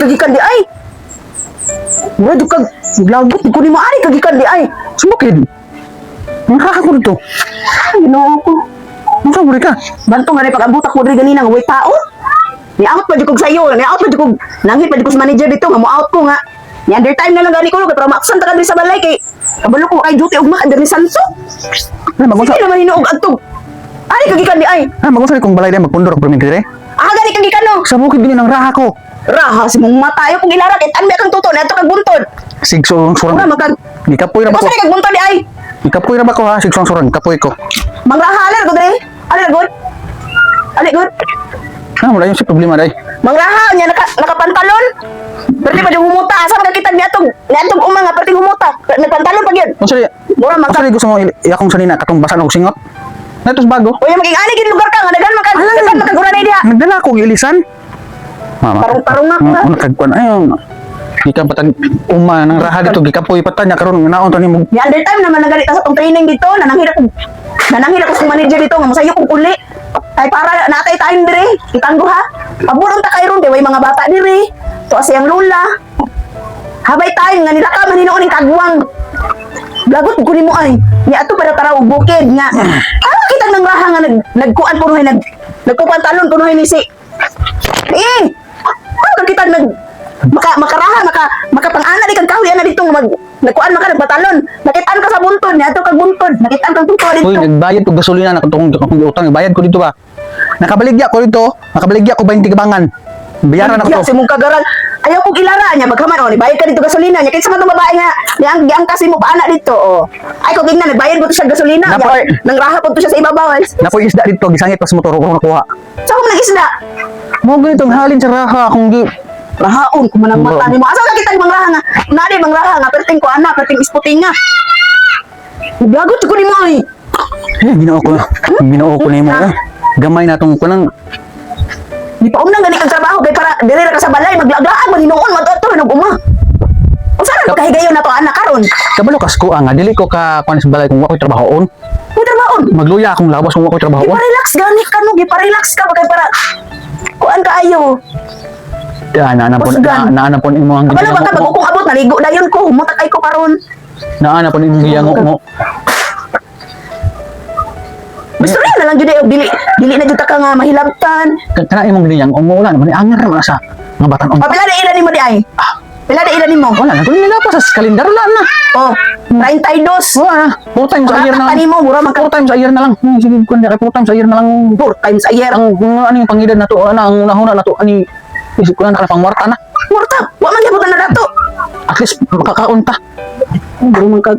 kagikan di ay. Mura jud kag lagot ko ni maari kagikan di ay. Sumukid. Ang raha ko dito. Ay, Ginoo ko. Masa mo ka? Banto nga ni pag-abutak mo diri ganina nga way tao. Ni-out pa jud kog sayo, ni-out pa jud kog nangit pa jud ko sa manager dito nga mo-out ko nga. Ni undertime na lang gani ko kay para maksan ta kadiri sa balay kay kabalo ko kay duty ugma kadiri sanso. Ay, magunsa. Sige naman hinuog adtog. Ari kagikan di ay. Ah, magunsa kung balay din magpundor permi dire. Ah gani kagikan no. Sa bukid din ang raha ko. Raha si mong matayo kung ilara kay tanmi kang tuto na ato kag buntod. Sigsurong surang. Ura magkag Gikapoy ra ba ko? Basta kag buntod di ay. Gikapoy ra ba ko ha? Sigsurong surang kapoy ko. Mangraha aler ko diri. Aler good. Ali good. Ah, wala yung si problema day. Mangraha nya nakapantalon. Perti pa yung humuta asa makakita niatog umang perti humuta. Nagpantalon pa gyud. Unsa di? Mura man Unsa ka. di gusto mo iyakong sanina katong basan og singot? Natos bago. Uy maging ani gid lugar ka nga daghan makagura na diha. Nagdala ko ilisan. Mama. Tarong-tarong na ko na. Nagkagkuan ayon. Gikan patag uma nang raha dito gikapoy patanya karon naon to nimo. Ni under time naman nagalita sa tong training dito nananghira ko sa manager dito nga mosayo kog uli. Ay para natay time dire. Itanggo ha. Paburon ta kay ron kay way mga bata dire. To asiyang lola. Habay time nga nila ka man hinuon ning kagwang. Lagot ko nimo ay. Ni ato para tara og bukid nga. Kita nang raha nga nagkuan punoy nagkupantalon punoy ni si. Ano kita makaraha makapang-ana di kag kahoy ana dito nagkuan maka nagpatalon. Nakitaan ka sa buntod ni ato kag buntod. Nakitaan kang tuto dito. Uy, nagbayad ko gasolina na katong utang, bayad ko dito ba. Nakabaligya ko dito. Nakabaligya ko 20 kabangan. Bayaran ako Si to. mong kagaran. Ayaw kong ilara niya magkaman ni bayad ka dito gasolina niya. Kinsa man tong babae nga giang kasi mo paana dito oh. Ay ko gigna nagbayad ko to sa gasolina. Napoy. Nang raha po to siya sa ibabaw. Napoy isda dito gisangit pas motor ko nakuha. Sa ko nang isda. Mo ganitong halin sa raha kung di Rahaon kung manang mata ni mo. Asa ka kitang mangraha nga. Nari mangraha nga perting ko ana perting isputing nga. Gagot ko ni mo ay. ginoo ko. Ginoo ko nimo eh. Gamay na tong kunang Di pa umnang gani kang trabaho kay para dire ra ka sa balay maglaglaan man hinuon madto nag-uma. Unsa na kahigayon na to anak karon? kabalo kasko nga dili ko ka kuan sa balay kung wa ko'y trabahoon. May trabaho. Magluya akong lawas kung wa ko'y trabahoon. Gipa-relax gani ka no, gipa-relax ka kay para kuan ka ayo. Kusgan. Naanapon imo ang Kabalo ba ka giyango mo. bagong abot naligo dayon ko mutak ay ko karon. Naanapon imo ang giyango mo. Gusto rin na lang jud dili na jud ta ka nga mahilabtan. Kana imong giyango mo wala naman anger man sa nga batan on. Pila na ila nimo di ay? Pila na ila nimo? Wala na kun nila pa sa kalendar wala na. Oh, 32. Wala na. 4 times a year na lang. Kanimo mura man 4 times a year na lang. Sige kun kay 4 times a year na lang. 4 times a year. Ang ano yung pangidan na to ana ang unahuna na to ani isip ko na pangwarta na. Murta, wa man gyud na dato. At least makakaunta. Bro man kag